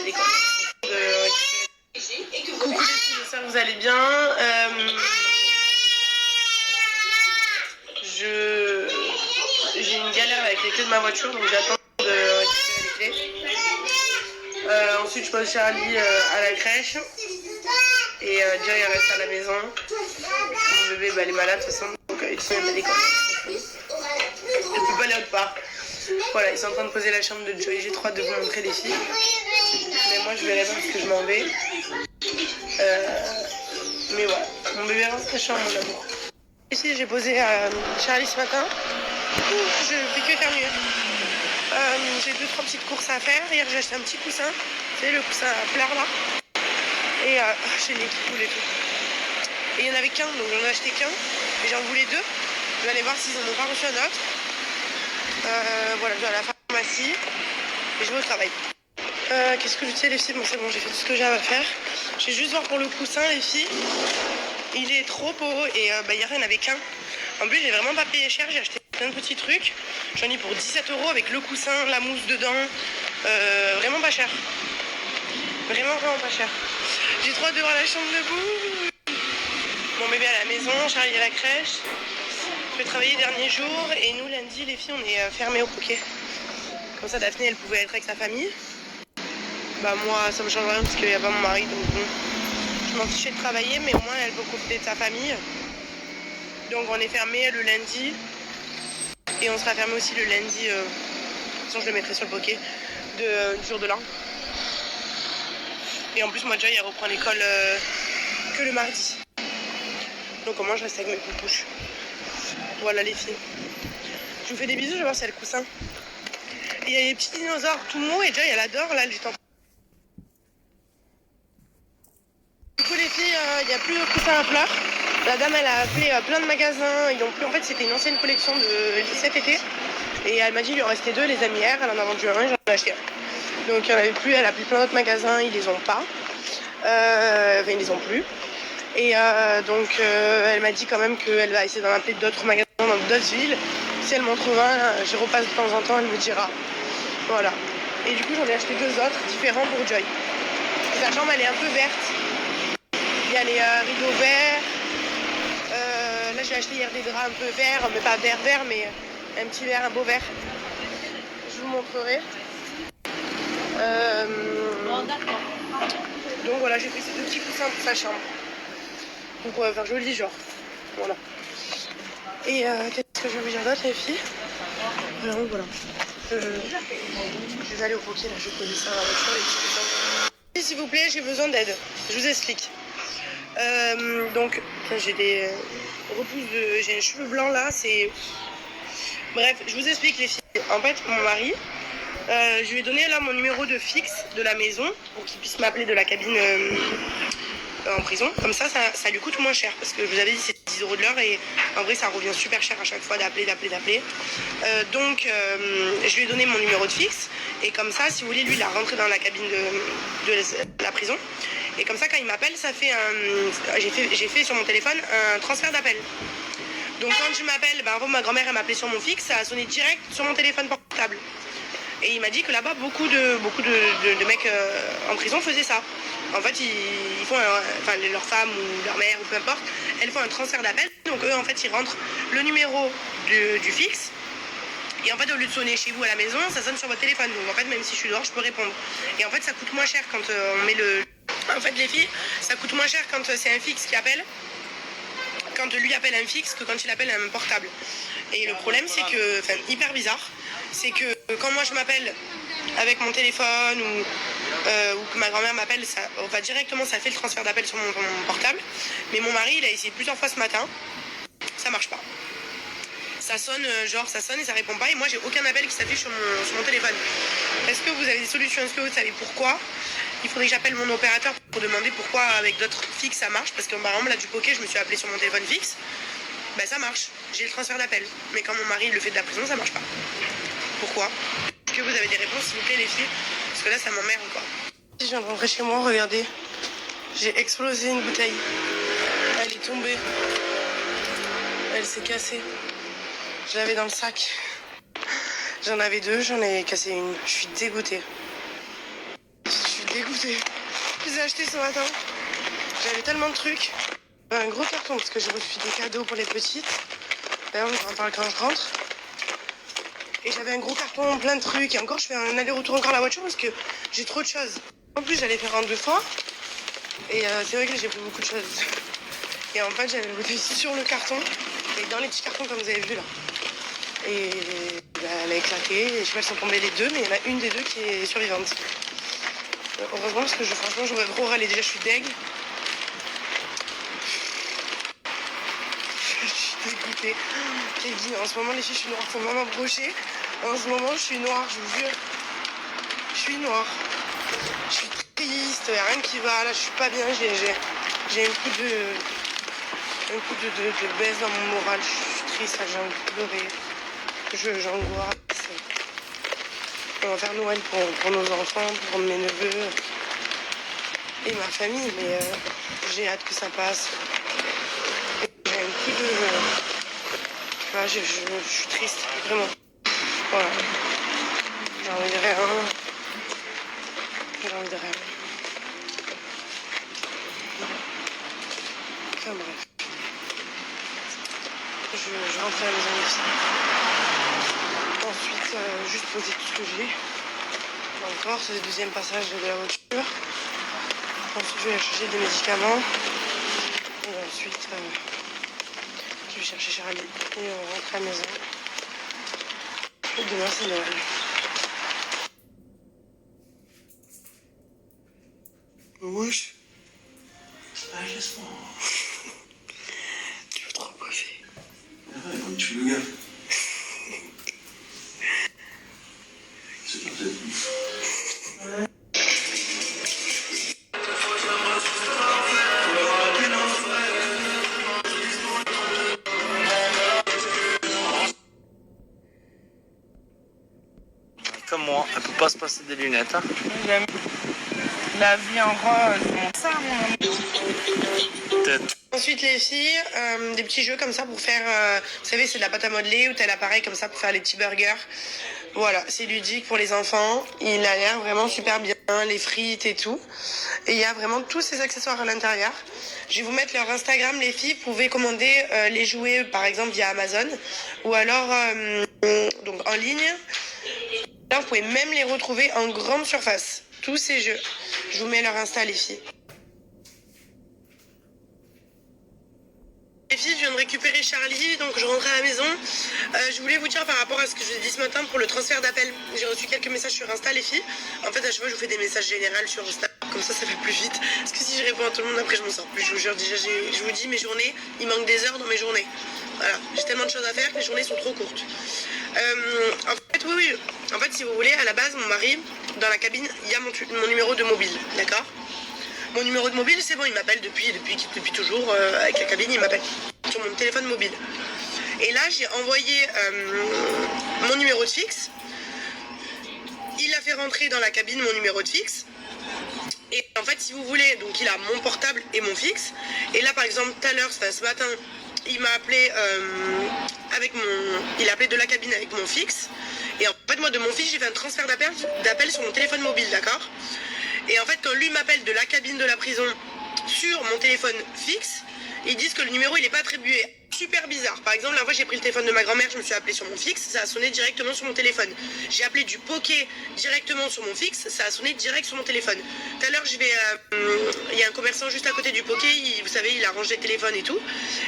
l'école. Coucou les filles, j'espère que vous allez bien. J'ai une galère avec les clés de ma voiture, donc j'attends de récupérer les clés. Ensuite, je pose Charlie à la crèche. Et Joy reste à la maison. Mon bébé, elle est malade de toute façon, donc il se met à l'école. Elle ne peut pas aller autre part. Voilà, ils sont en train de poser la chambre de Joy. J'ai trop hâte de vous montrer les filles. Mais moi, je verrai pas parce que je m'en vais. Mais voilà, mon bébé rentre très chaud, mon amour. Ici, j'ai posé Charlie ce matin. Je fais que faire mieux. J'ai 2-3 petites courses à faire. Hier, j'ai acheté un petit coussin. Vous savez, le coussin à pleurs là. Et j'ai les qui coulent et tout. Et il n'y en avait qu'un, donc j'en ai acheté qu'un. Et j'en voulais 2. Je vais aller voir s'ils en ont pas reçu un autre. Voilà, je vais à la pharmacie. Et je vais au travail. Qu'est-ce que je sais les filles? Bon, c'est bon, j'ai fait tout ce que j'avais à faire. Je vais juste voir pour le coussin, les filles. Il est trop beau. Et hier, il n'y en avait qu'un. En plus, j'ai vraiment pas payé cher. J'ai acheté plein de petits trucs. J'en ai pour 17 € avec le coussin, la mousse dedans. Vraiment pas cher. Vraiment pas cher. J'ai trop hâte de voir la chambre debout. Mon bébé à la maison, Charlie à la crèche. Je vais travailler dernier jour. Et nous, lundi, les filles, on est fermés au Poké. Comme ça, Daphné, elle pouvait être avec sa famille. Bah moi, ça me change rien parce qu'il n'y a pas mon mari. Donc bon, je m'en fichais de travailler. Mais au moins, elle peut profiter de sa famille. Donc on est fermé le lundi. Et on sera fermé aussi le lundi. De toute façon, je le mettrai sur le Poké. Du jour de l'an. Et en plus, moi, Joy, elle reprend l'école que le mardi. Donc, moi, je reste avec mes poupouches. Voilà, les filles. Je vous fais des bisous, je vais voir si elle a le coussin. Et il y a des petits dinosaures tout mous, et Joy, elle adore. Là, elle est en... Du coup, les filles, il n'y a plus de coussin à pleurs. La dame, elle a appelé plein de magasins. Ils n'ont plus. En fait, c'était une ancienne collection de cet été. Et elle m'a dit, il lui en restait 2, les amis hier. Elle en a vendu un, j'en ai acheté un. Donc, il n'y en avait plus. Elle a appelé plein d'autres magasins, ils les ont pas. Enfin, ils les ont plus. Et donc elle m'a dit quand même qu'elle va essayer d'en appeler d'autres magasins dans d'autres villes. Si elle m'en trouve un, je repasse de temps en temps, elle me dira. Voilà. Et du coup j'en ai acheté 2 autres différents pour Joy. Sa chambre elle est un peu verte. Il y a les rideaux verts. Là j'ai acheté hier des draps un peu verts, mais pas vert, mais un petit vert, un beau vert. Je vous montrerai. Donc voilà, j'ai pris ces 2 petits coussins pour sa chambre. Donc on va faire joli genre. Voilà. Et qu'est-ce que je vais vous dire d'autre les filles? Vraiment voilà. Je vais aller au Poké là, je connais ça dans la voiture, les petits coussins. S'il vous plaît, j'ai besoin d'aide. Je vous explique. Donc j'ai des repousses de. J'ai un cheveu blanc là, c'est. Bref, je vous explique les filles. En fait, mon mari. Je lui ai donné là mon numéro de fixe de la maison pour qu'il puisse m'appeler de la cabine en prison. Comme ça lui coûte moins cher parce que je vous avais dit c'est 10 € de l'heure et en vrai ça revient super cher à chaque fois d'appeler. Donc je lui ai donné mon numéro de fixe et comme ça si vous voulez lui il a rentré dans la cabine de la prison et comme ça quand il m'appelle ça fait j'ai fait sur mon téléphone un transfert d'appel. Donc quand je m'appelle, en fait, ma grand-mère elle m'appelait sur mon fixe, ça a sonné direct sur mon téléphone portable. Et il m'a dit que là-bas, beaucoup de mecs en prison faisaient ça. En fait, ils font, leur femme ou leur mère ou peu importe, elles font un transfert d'appel. Donc eux, en fait, ils rentrent le numéro du fixe. Et en fait, au lieu de sonner chez vous à la maison, ça sonne sur votre téléphone. Donc en fait, même si je suis dehors, je peux répondre. Et en fait, ça coûte moins cher quand on met le... En fait, les filles, ça coûte moins cher quand c'est un fixe qui appelle. Quand lui appelle un fixe que quand il appelle un portable. Et le problème, c'est que, hyper bizarre, c'est que quand moi je m'appelle avec mon téléphone ou que ma grand-mère m'appelle, ça va directement, ça fait le transfert d'appel sur mon portable. Mais mon mari, il a essayé plusieurs fois ce matin, ça marche pas. Ça sonne et ça répond pas. Et moi, j'ai aucun appel qui s'affiche sur mon téléphone. Est-ce que vous avez des solutions? Est-ce que vous savez pourquoi? Il faudrait que j'appelle mon opérateur pour demander pourquoi avec d'autres fixes ça marche. Parce que par exemple, là du Poké, je me suis appelée sur mon téléphone fixe. Ça marche. J'ai le transfert d'appel. Mais quand mon mari le fait de la prison, ça marche pas. Pourquoi? Est-ce que vous avez des réponses, s'il vous plaît, les filles? Parce que là, ça m'emmerde quoi. Je viens de rentrer chez moi, regardez. J'ai explosé une bouteille. Elle est tombée. Elle s'est cassée. Je l'avais dans le sac. J'en avais 2, j'en ai cassé une. Je suis dégoûtée. dégoûtée. Je les ai achetés ce matin. J'avais tellement de trucs. Un gros carton parce que j'ai reçu des cadeaux pour les petites. D'ailleurs, on en parle quand je rentre. Et j'avais un gros carton, plein de trucs. Et encore, je fais un aller-retour encore à la voiture parce que j'ai trop de choses. En plus, j'allais faire en 2 fois. Et c'est vrai que j'ai pris beaucoup de choses. Et en fait, j'avais le bouteille sur le carton. Et dans les petits cartons, comme vous avez vu là. Et elle a éclaté. Et je sais pas, elles sont tombées les deux. Mais il y en a une des deux qui est survivante. Heureusement, parce que franchement, j'aurais trop râlé. Déjà, je suis deg. Je suis dégoûtée. Kevin, en ce moment, les filles, je suis noire. Faut vraiment m'approcher. En ce moment, je suis noire, je vous jure. Je suis noire. Je suis triste, il n'y a rien qui va. Là, je suis pas bien. J'ai un coup de baisse dans mon moral. Je suis triste, j'ai envie de pleurer. J'angoisse. On va faire Noël pour nos enfants, pour mes neveux et ma famille, mais j'ai hâte que ça passe. J'ai un coup de... Enfin, je suis triste, vraiment. Voilà. J'ai envie de rien. J'ai envie de rien. Enfin bref. Je rentre à la maison aussi. Ensuite, juste poser tout ce que j'ai. Encore, c'est le deuxième passage de la voiture. Ensuite, je vais chercher des médicaments. Et ensuite, je vais chercher Charlie. Et on rentre à la maison. Et demain, c'est Noël. Wesh. Ah, laisse-moi. Tu veux trop bosser. Comme tu le gars. C'est pas peut-être. Comme moi, elle peut pas se passer des lunettes. Hein. J'aime la vie en rose. Ça, Peut-être. Ensuite, les filles, des petits jeux comme ça pour faire... vous savez, c'est de la pâte à modeler ou tel appareil comme ça pour faire les petits burgers. Voilà, c'est ludique pour les enfants. Il a l'air vraiment super bien, les frites et tout. Et il y a vraiment tous ces accessoires à l'intérieur. Je vais vous mettre leur Instagram, les filles. Vous pouvez commander les jouets, par exemple, via Amazon. Ou alors, donc en ligne. Là, vous pouvez même les retrouver en grande surface. Tous ces jeux. Je vous mets leur Insta, les filles. Les filles, je viens de récupérer Charlie, donc je rentre à la maison. Je voulais vous dire par rapport à ce que je vous ai dit ce matin pour le transfert d'appel. J'ai reçu quelques messages sur Insta, les filles. En fait, à chaque fois, je vous fais des messages généraux sur Insta. Comme ça va plus vite. Parce que si je réponds à tout le monde, après, je m'en sors plus. Je vous jure, déjà, je vous dis, mes journées, il manque des heures dans mes journées. Voilà, j'ai tellement de choses à faire que les journées sont trop courtes. En fait, oui. En fait, si vous voulez, à la base, mon mari, dans la cabine, il y a mon numéro de mobile, d'accord ? Mon numéro de mobile, c'est bon, il m'appelle depuis toujours, avec la cabine, il m'appelle sur mon téléphone mobile. Et là, j'ai envoyé mon numéro de fixe. Il a fait rentrer dans la cabine mon numéro de fixe. Et en fait, si vous voulez, donc il a mon portable et mon fixe. Et là, par exemple, tout à l'heure, ce matin, il m'a appelé il a appelé de la cabine avec mon fixe. Et en fait, moi, de mon fixe, j'ai fait un transfert d'appel sur mon téléphone mobile, d'accord ? Et en fait, quand lui m'appelle de la cabine de la prison sur mon téléphone fixe, ils disent que le numéro, il n'est pas attribué. Super bizarre. Par exemple, la fois, j'ai pris le téléphone de ma grand-mère, je me suis appelé sur mon fixe, ça a sonné directement sur mon téléphone. J'ai appelé du Poké directement sur mon fixe, ça a sonné direct sur mon téléphone. Tout à l'heure, il y a un commerçant juste à côté du Poké, vous savez, il arrange les téléphones et tout.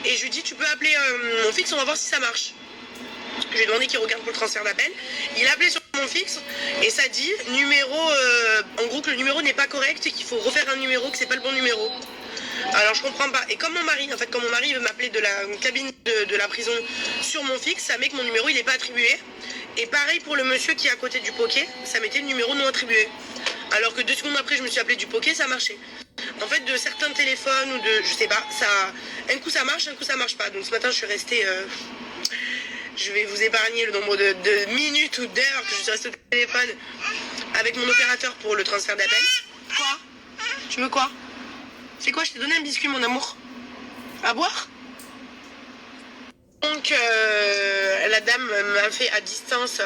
Et je lui dis, tu peux appeler mon fixe, on va voir si ça marche. Je lui ai demandé qu'il regarde pour le transfert d'appel. Il a appelé sur mon fixe et ça dit en gros que le numéro n'est pas correct et qu'il faut refaire un numéro, que c'est pas le bon numéro. Alors je comprends pas. Et comme mon mari, quand mon mari veut m'appeler de la cabine de la prison sur mon fixe, ça met que mon numéro il n'est pas attribué. Et pareil pour le monsieur qui est à côté du Poké, ça mettait le numéro non attribué. Alors que 2 secondes après je me suis appelé du Poké, ça marchait. En fait, de certains téléphones ou je sais pas, un coup ça marche, un coup ça marche pas. Donc ce matin je suis restée... Je vais vous épargner le nombre de minutes ou d'heures que je suis restée au téléphone avec mon opérateur pour le transfert d'appel. Quoi ? Tu veux quoi ? C'est quoi ? Je t'ai donné un biscuit, mon amour. À boire ? Donc, la dame m'a fait à distance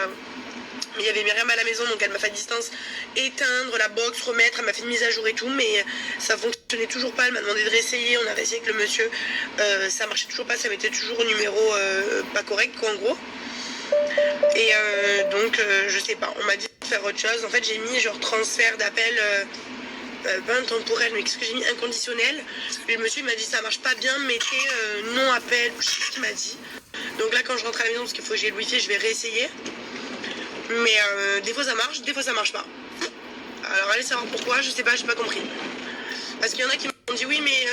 Mais il y avait Myriam à la maison, donc elle m'a fait à distance éteindre la box, remettre, elle m'a fait une mise à jour et tout, mais ça fonctionnait toujours pas. Elle m'a demandé de réessayer, on a réessayé avec le monsieur, ça marchait toujours pas, ça mettait toujours au numéro pas correct quoi en gros. Et donc je sais pas, on m'a dit de faire autre chose. En fait j'ai mis genre transfert d'appel, pas intemporel, mais qu'est-ce que j'ai mis, inconditionnel. Et le monsieur il m'a dit ça marche pas bien, mettez non appel, je sais pas ce qu'il m'a dit. Donc là quand je rentre à la maison, parce qu'il faut que j'ai le wifi, je vais réessayer. Mais des fois ça marche, des fois ça marche pas. Alors allez savoir pourquoi, je sais pas, j'ai pas compris. Parce qu'il y en a qui m'ont dit oui mais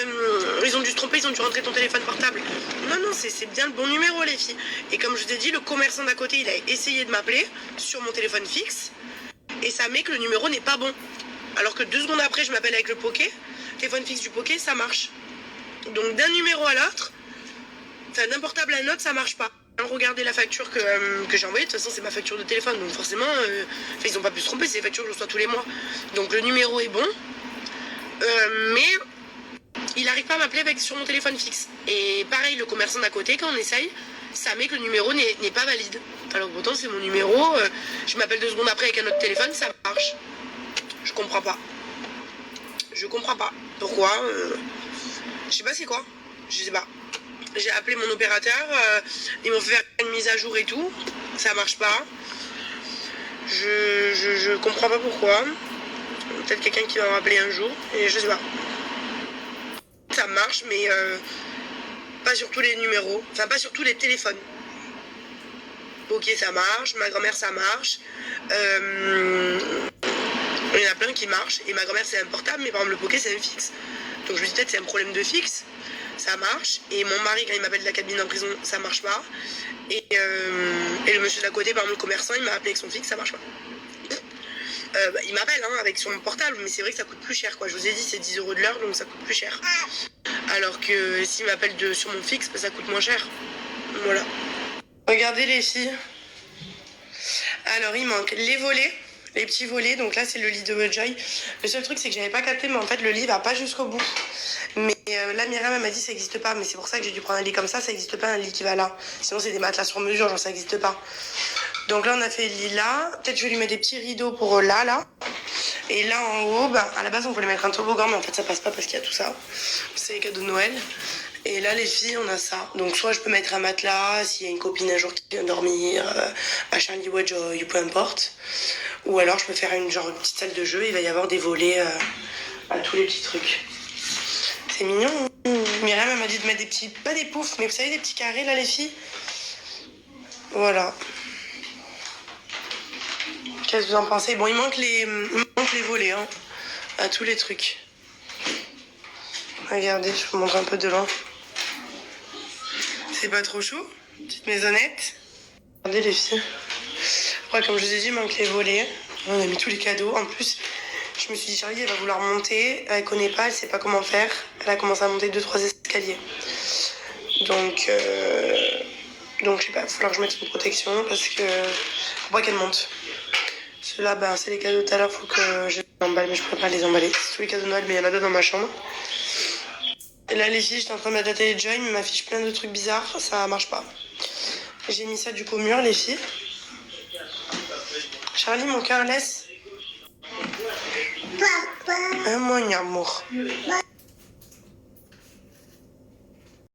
ils ont dû se tromper, ils ont dû rentrer ton téléphone portable. Non, c'est bien le bon numéro les filles. Et comme je vous ai dit, le commerçant d'à côté il a essayé de m'appeler sur mon téléphone fixe. Et ça met que le numéro n'est pas bon. Alors que 2 secondes après je m'appelle avec le Poké, téléphone fixe du Poké, ça marche. Donc d'un numéro à l'autre, enfin d'un portable à un autre ça marche pas. Regardez la facture que j'ai envoyée, de toute façon c'est ma facture de téléphone, donc forcément ils n'ont pas pu se tromper, c'est les factures que je reçois tous les mois. Donc le numéro est bon, mais il n'arrive pas à m'appeler sur mon téléphone fixe. Et pareil, le commerçant d'à côté, quand on essaye, ça met que le numéro n'est pas valide. Alors pourtant c'est mon numéro, je m'appelle 2 secondes après avec un autre téléphone, ça marche. Je comprends pas. Je comprends pas. Pourquoi je sais pas c'est quoi, je sais pas. J'ai appelé mon opérateur, ils m'ont fait faire une mise à jour et tout, ça marche pas. Je comprends pas pourquoi. Peut-être quelqu'un qui va me rappeler un jour, et je sais pas. Ça marche, mais pas sur tous les numéros, enfin pas sur tous les téléphones. Ok, ça marche, ma grand-mère ça marche. Il y en a plein qui marchent, et ma grand-mère c'est un portable, mais par exemple le Poké c'est un fixe. Donc je me dis peut-être c'est un problème de fixe. Ça marche, et mon mari quand il m'appelle de la cabine en prison ça marche pas, et le monsieur d'à côté par exemple le commerçant il m'a appelé avec son fixe, ça marche pas. Il m'appelle avec sur mon portable, mais c'est vrai que ça coûte plus cher quoi. Je vous ai dit c'est 10 € de l'heure, donc ça coûte plus cher, alors que s'il m'appelle sur mon fixe ça coûte moins cher. Voilà, regardez les filles, alors il manque les volets, les petits volets. Donc là c'est le lit de Joy. Le seul truc c'est que j'avais pas capté, mais en fait le lit va pas jusqu'au bout. Mais là Myriam m'a dit ça existe pas, mais c'est pour ça que j'ai dû prendre un lit comme ça existe pas un lit qui va là. Sinon c'est des matelas sur mesure, genre ça existe pas. Donc là on a fait le lit là, peut-être je vais lui mettre des petits rideaux pour là. Et là en haut, à la base on voulait mettre un toboggan, mais en fait ça passe pas parce qu'il y a tout ça. C'est les cadeaux de Noël. Et là les filles on a ça. Donc soit je peux mettre un matelas, s'il y a une copine un jour qui vient dormir, machin lit ou Joy, peu importe. Ou alors je peux faire une petite salle de jeu, il va y avoir des volets à tous les petits trucs. C'est mignon. Myriam m'a dit de mettre des petits, pas des poufs, mais vous savez des petits carrés là les filles. Voilà. Qu'est-ce que vous en pensez? Bon il manque les volets à tous les trucs. Regardez, je vous montre un peu de loin. C'est pas trop chaud? Petite maisonnette. Regardez les filles. Après comme je vous ai dit il manque les volets. On a mis tous les cadeaux. En plus je me suis dit Charlie elle va vouloir monter, elle connaît pas, elle sait pas comment faire. Elle a commencé à monter 2-3 escaliers. Donc je sais pas, il va falloir que je mette une protection parce que faut pas qu'elle monte. Ceux-là c'est les cadeaux tout à l'heure, faut que je les emballe, mais je pourrais pas les emballer. C'est tous les cadeaux de Noël, mais il y en a d'autres dans ma chambre. Et là les filles, j'étais en train de mettre la télé de Joy, mais m'affiche plein de trucs bizarres, ça marche pas. J'ai mis ça du coup au mur les filles. Charlie mon cœur laisse. Papa. Mon amour.